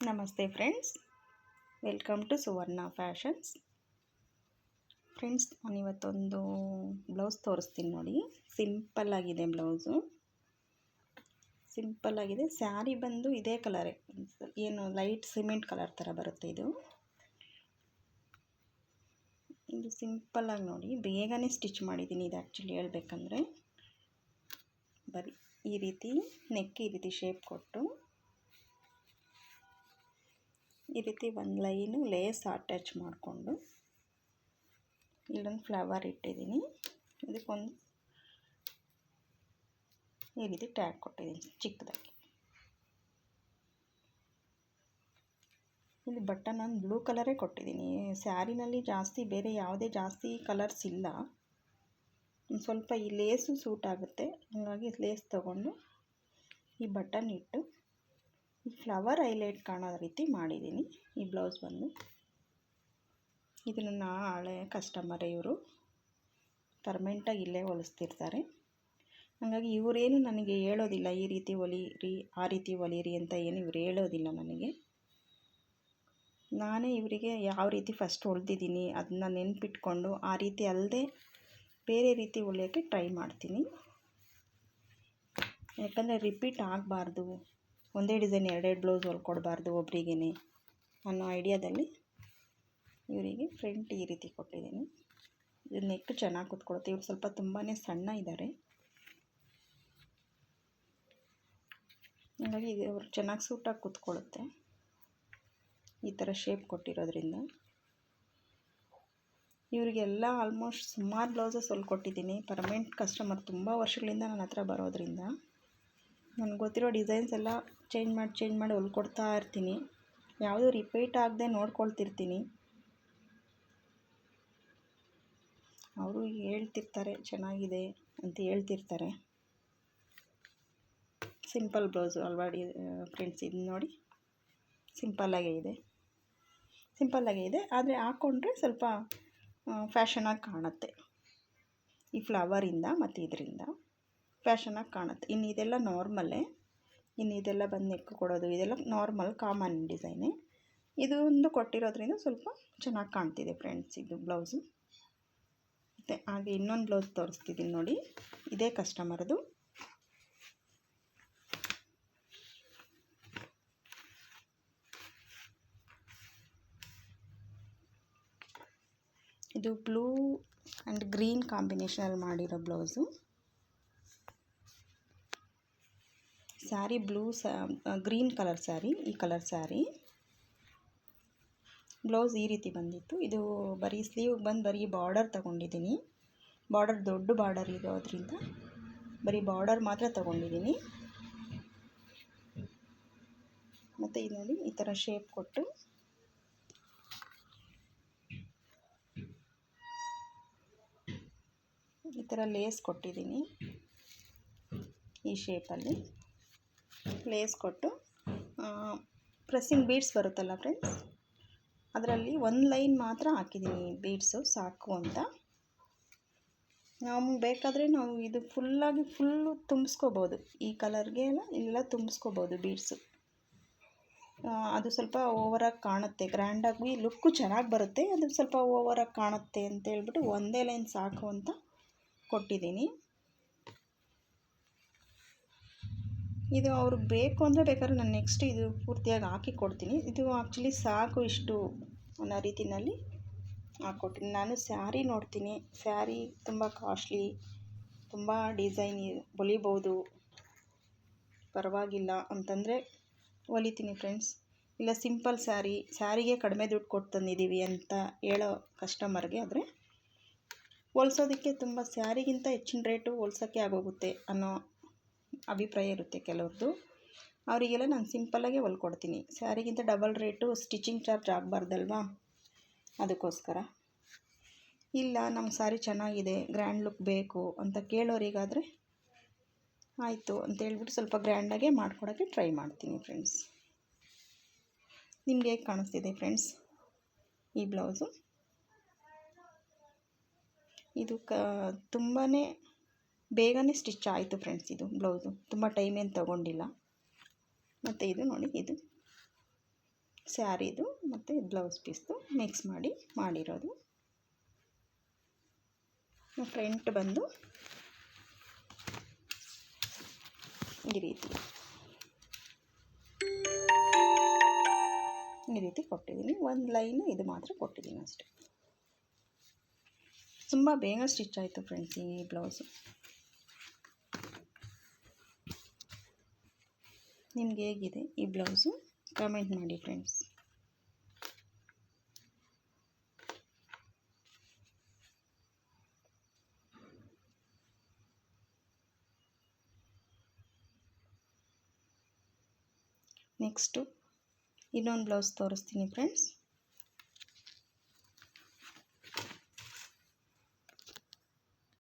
ನಮಸ್ತೆ friends, welcome to Suvarna fashions. Friends, ನಾನಿವತ್ತೊಂದು blouse ತೋರಿಸ್ತೀನಿ ನೋಡಿ. ಸಿಂಪಲ್ಲಾಗಿದೆ ಬ್ಲೌಸು, ಸಿಂಪಲ್ಲಾಗಿದೆ. ಸ್ಯಾರಿ ಬಂದು ಇದೇ ಕಲರೇ, ಏನು ಲೈಟ್ ಸಿಮೆಂಟ್ ಕಲರ್ ಥರ ಬರುತ್ತೆ ಇದು ಸಿಂಪಲ್ಲಾಗಿ ನೋಡಿ. ಬೇಗನೆ ಸ್ಟಿಚ್ ಮಾಡಿದ್ದೀನಿ. ಇದು ಆ್ಯಕ್ಚುಲಿ ಹೇಳ್ಬೇಕಂದ್ರೆ ಬರೀ ಈ ರೀತಿ ನೆಕ್ ಈ ರೀತಿ ಶೇಪ್ ಕೊಟ್ಟು ಈ ರೀತಿ ಒಂದು ಲೈನು ಲೇಸ್ ಅಟ್ಯಾಚ್ ಮಾಡಿಕೊಂಡು ಇಲ್ಲೊಂದು ಫ್ಲವರ್ ಇಟ್ಟಿದ್ದೀನಿ. ಇದಕ್ಕೊಂದು ಈ ರೀತಿ ಟ್ಯಾಗ್ ಕೊಟ್ಟಿದ್ದೀನಿ ಚಿಕ್ಕದಾಗಿ. ಇಲ್ಲಿ ಬಟನ್ ಒಂದು ಬ್ಲೂ ಕಲರೇ ಕೊಟ್ಟಿದ್ದೀನಿ. ಸ್ಯಾರಿನಲ್ಲಿ ಜಾಸ್ತಿ ಬೇರೆ ಯಾವುದೇ ಜಾಸ್ತಿ ಕಲರ್ಸ್ ಇಲ್ಲ. ಒಂದು ಸ್ವಲ್ಪ ಈ ಲೇಸು ಸೂಟ್ ಆಗುತ್ತೆ, ಹಾಗಾಗಿ ಲೇಸ್ ತಗೊಂಡು ಈ ಬಟನ್ ಇಟ್ಟು ಈ ಫ್ಲವರ್ ಹೈಲೈಟ್ ಕಾಣೋ ರೀತಿ ಮಾಡಿದ್ದೀನಿ. ಈ ಬ್ಲೌಸ್ ಬಂದು ಇದು ನನ್ನ ಹಳೆ ಕಸ್ಟಮರೇ. ಇವರು ಪರ್ಮನೆಂಟಾಗಿ ಇಲ್ಲೇ ಹೊಲಿಸ್ತಿರ್ತಾರೆ. ಹಾಗಾಗಿ ಇವರೇನು ನನಗೆ ಹೇಳೋದಿಲ್ಲ, ಈ ರೀತಿ ಹೊಲಿರಿ ಆ ರೀತಿ ಹೊಲಿರಿ ಅಂತ ಏನು ಇವರು ಹೇಳೋದಿಲ್ಲ ನನಗೆ. ನಾನೇ ಇವರಿಗೆ ಯಾವ ರೀತಿ ಫಸ್ಟ್ ಹೊಲ್ದಿದ್ದೀನಿ ಅದನ್ನ ನೆನ್ಪಿಟ್ಕೊಂಡು ಆ ರೀತಿ ಅಲ್ಲದೆ ಬೇರೆ ರೀತಿ ಹೊಲಿಯೋಕ್ಕೆ ಟ್ರೈ ಮಾಡ್ತೀನಿ. ಯಾಕಂದರೆ ರಿಪೀಟ್ ಆಗಬಾರ್ದು, ಒಂದೇ ಡಿಸೈನ್ ಎರಡೆರಡು ಬ್ಲೌಸ್ ಹೊಲ್ಕೊಡ್ಬಾರ್ದು ಒಬ್ರಿಗೇ ಅನ್ನೋ ಐಡಿಯಾದಲ್ಲಿ ಇವರಿಗೆ ಫ್ರಂಟ್ ಈ ರೀತಿ ಕೊಟ್ಟಿದ್ದೀನಿ. ಇದು ನೆಕ್ ಚೆನ್ನಾಗಿ ಕೂತ್ಕೊಳ್ಳುತ್ತೆ. ಇವರು ಸ್ವಲ್ಪ ತುಂಬಾ ಸಣ್ಣ ಇದ್ದಾರೆ, ಹಾಗಾಗಿ ಇದು ಅವರು ಚೆನ್ನಾಗಿ ಸೂಟಾಗಿ ಕೂತ್ಕೊಳ್ಳುತ್ತೆ ಈ ಥರ ಶೇಪ್ ಕೊಟ್ಟಿರೋದ್ರಿಂದ. ಇವರಿಗೆಲ್ಲ ಆಲ್ಮೋಸ್ಟ್ ಸುಮಾರು ಬ್ಲೌಸಸ್ ಹೊಲ್ಕೊಟ್ಟಿದ್ದೀನಿ. ಪರ್ಮನೆಂಟ್ ಕಸ್ಟಮರ್, ತುಂಬ ವರ್ಷಗಳಿಂದ ನನ್ನ ಹತ್ರ ಬರೋದ್ರಿಂದ ನನಗೆ ಗೊತ್ತಿರೋ ಡಿಸೈನ್ಸ್ ಎಲ್ಲ ಚೇಂಜ್ ಮಾಡಿ ಹೊಲ್ಕೊಡ್ತಾ ಇರ್ತೀನಿ. ಯಾವುದೂ ರಿಪೀಟ್ ಆಗದೆ ನೋಡ್ಕೊಳ್ತಿರ್ತೀನಿ. ಅವರು ಹೇಳ್ತಿರ್ತಾರೆ ಚೆನ್ನಾಗಿದೆ ಅಂತ ಹೇಳ್ತಿರ್ತಾರೆ. ಸಿಂಪಲ್ ಬ್ಲೌಸು ಅಲ್ವಾ ಫ್ರೆಂಡ್ಸ್, ಇದು ನೋಡಿ ಸಿಂಪಲ್ಲಾಗೇ ಇದೆ. ಆದರೆ ಹಾಕ್ಕೊಂಡ್ರೆ ಸ್ವಲ್ಪ ಫ್ಯಾಷನಾಗಿ ಕಾಣುತ್ತೆ. ಈ ಫ್ಲವರಿಂದ ಮತ್ತು ಇದರಿಂದ ಫ್ಯಾಷನಾಗಿ ಕಾಣುತ್ತೆ. ಇನ್ನು ಇದೆಲ್ಲ ನಾರ್ಮಲ್ಲೇ. ಇನ್ನು ಇದೆಲ್ಲ ಬಂದು ನೆಕ್ ಕೊಡೋದು ಇದೆಲ್ಲ ನಾರ್ಮಲ್ ಕಾಮನ್ ಡಿಸೈನೇ. ಇದು ಒಂದು ಕೊಟ್ಟಿರೋದ್ರಿಂದ ಸ್ವಲ್ಪ ಚೆನ್ನಾಗಿ ಕಾಣ್ತಿದೆ ಫ್ರೆಂಡ್ಸ್ ಇದು ಬ್ಲೌಸು. ಮತ್ತು ಹಾಗೆ ಇನ್ನೊಂದು ಬ್ಲೌಸ್ ತೋರಿಸ್ತಿದ್ದೀನಿ ನೋಡಿ, ಇದೇ ಕಸ್ಟಮರ್ದು. ಇದು ಬ್ಲೂ ಆ್ಯಂಡ್ ಗ್ರೀನ್ ಕಾಂಬಿನೇಷನಲ್ಲಿ ಮಾಡಿರೋ blouse. Sari blue green colour sari, ಈ ಕಲರ್ ಸ್ಯಾರಿ. ಬ್ಲೌಸ್ ಈ ರೀತಿ ಬಂದಿತ್ತು. ಇದು ಬರೀ ಸ್ಲೀವ್ ಬಂದು ಬರೀ ಬಾರ್ಡರ್ ತಗೊಂಡಿದ್ದೀನಿ. ಬಾರ್ಡರ್ ದೊಡ್ಡ ಬಾರ್ಡರ್ ಇರೋದ್ರಿಂದ ಬರೀ ಬಾರ್ಡರ್ ಮಾತ್ರ ತಗೊಂಡಿದ್ದೀನಿ. ಮತ್ತು ಇದು ನೋಡಿ ಈ ಥರ ಶೇಪ್ ಕೊಟ್ಟು ಈ ಥರ ಲೇಸ್ ಕೊಟ್ಟಿದ್ದೀನಿ. ಈ ಶೇಪಲ್ಲಿ ಲೇಸ್ ಕೊಟ್ಟು ಪ್ರೆಸ್ಸಿಂಗ್ ಬೀಡ್ಸ್ ಬರುತ್ತಲ್ಲ ಫ್ರೆಂಡ್ಸ್, ಅದರಲ್ಲಿ ಒಂದು ಲೈನ್ ಮಾತ್ರ ಹಾಕಿದ್ದೀನಿ ಬೀಡ್ಸು ಸಾಕು ಅಂತ. ನಾವು ಬೇಕಾದರೆ ನಾವು ಇದು ಫುಲ್ಲು ತುಂಬಿಸ್ಕೋಬೋದು. ಈ ಕಲರ್ಗೆ ಎಲ್ಲ ತುಂಬಿಸ್ಕೋಬೋದು ಬೀಡ್ಸು. ಅದು ಸ್ವಲ್ಪ ಓವರಾಗಿ ಕಾಣುತ್ತೆ, ಗ್ರ್ಯಾಂಡಾಗಿ ಲುಕ್ಕು ಚೆನ್ನಾಗಿ ಬರುತ್ತೆ. ಅದು ಸ್ವಲ್ಪ ಓವರಾಗಿ ಕಾಣುತ್ತೆ ಅಂತ ಹೇಳ್ಬಿಟ್ಟು ಒಂದೇ ಲೈನ್ ಸಾಕು ಅಂತ ಕೊಟ್ಟಿದ್ದೀನಿ. ಇದು ಅವ್ರಿಗೆ ಬೇಕು ಅಂದರೆ ಬೇಕಾದ್ರೆ ನಾನು ನೆಕ್ಸ್ಟ್ ಇದು ಪೂರ್ತಿಯಾಗಿ ಹಾಕಿ ಕೊಡ್ತೀನಿ. ಇದು ಆ್ಯಕ್ಚುಲಿ ಸಾಕು ಇಷ್ಟು ಅನ್ನೋ ರೀತಿಯಲ್ಲಿ ಹಾಕ್ಕೊಡ್ತೀನಿ. ನಾನು ಸ್ಯಾರಿ ನೋಡ್ತೀನಿ, ಸ್ಯಾರಿ ತುಂಬ ಕಾಸ್ಟ್ಲಿ, ತುಂಬ ಡಿಸೈನ್ ಹೊಲಿಬೋದು, ಪರವಾಗಿಲ್ಲ ಅಂತಂದರೆ ಹೊಲಿತೀನಿ ಫ್ರೆಂಡ್ಸ್. ಇಲ್ಲ ಸಿಂಪಲ್ ಸ್ಯಾರಿಗೆ ಕಡಿಮೆ ದುಡ್ಡು ಕೊಟ್ಟು ತಂದಿದ್ದೀವಿ ಅಂತ ಹೇಳೋ ಕಸ್ಟಮರ್ಗೆ ಆದರೆ ಹೊಲ್ಸೋದಕ್ಕೆ ತುಂಬ ಸ್ಯಾರಿಗಿಂತ ಹೆಚ್ಚಿನ ರೇಟು ಹೊಲ್ಸೋಕ್ಕೆ ಆಗೋಗುತ್ತೆ ಅನ್ನೋ ಅಭಿಪ್ರಾಯ ಇರುತ್ತೆ ಕೆಲವ್ರದ್ದು. ಅವರಿಗೆಲ್ಲ ನಾನು ಸಿಂಪಲ್ಲಾಗೆ ಹೊಲ್ಕೊಡ್ತೀನಿ. ಸ್ಯಾರಿಗಿಂತ ಡಬಲ್ ರೇಟು ಸ್ಟಿಚಿಂಗ್ ಚಾರ್ಜ್ ಆಗಬಾರ್ದಲ್ವಾ, ಅದಕ್ಕೋಸ್ಕರ. ಇಲ್ಲ ನಮ್ಮ ಸ್ಯಾರಿ ಚೆನ್ನಾಗಿದೆ, ಗ್ರ್ಯಾಂಡ್ ಲುಕ್ ಬೇಕು ಅಂತ ಕೇಳೋರಿಗಾದರೆ ಆಯಿತು ಅಂತ ಹೇಳ್ಬಿಟ್ಟು ಸ್ವಲ್ಪ ಗ್ರ್ಯಾಂಡಾಗೆ ಮಾಡ್ಕೊಡೋಕ್ಕೆ ಟ್ರೈ ಮಾಡ್ತೀನಿ ಫ್ರೆಂಡ್ಸ್. ನಿಮ್ಗೆ ಹೇಗೆ ಕಾಣಿಸ್ತಿದೆ ಫ್ರೆಂಡ್ಸ್ ಈ ಬ್ಲೌಸು? ಇದು ತುಂಬಾ ಬೇಗನೆ ಸ್ಟಿಚ್ ಆಯಿತು ಫ್ರೆಂಡ್ಸ್. ಇದು ಬ್ಲೌಸು ತುಂಬ ಟೈಮ್ ಏನು ತೊಗೊಂಡಿಲ್ಲ. ಮತ್ತು ಇದು ನೋಡಿ, ಇದು ಸ್ಯಾರಿದು ಮತ್ತು ಬ್ಲೌಸ್ ಪೀಸ್ದು ಮಿಕ್ಸ್ ಮಾಡಿರೋದು. ಫ್ರಂಟ್ ಬಂದು ಈ ರೀತಿ ಕೊಟ್ಟಿದ್ದೀನಿ. ಒಂದು ಲೈನು ಇದು ಮಾತ್ರ ಕೊಟ್ಟಿದ್ದೀನಿ ಅಷ್ಟೆ. ತುಂಬ ಬೇಗ ಸ್ಟಿಚ್ ಆಯಿತು ಫ್ರೆಂಡ್ಸ್ ಈ ಬ್ಲೌಸು. ನಿಮ್ಗೆ ಹೇಗಿದೆ ಈ ಬ್ಲೌಸು ಕಮೆಂಟ್ ಮಾಡಿ ಫ್ರೆಂಡ್ಸ್. ನೆಕ್ಸ್ಟು ಇನ್ನೊಂದು ಬ್ಲೌಸ್ ತೋರಿಸ್ತೀನಿ ಫ್ರೆಂಡ್ಸ್.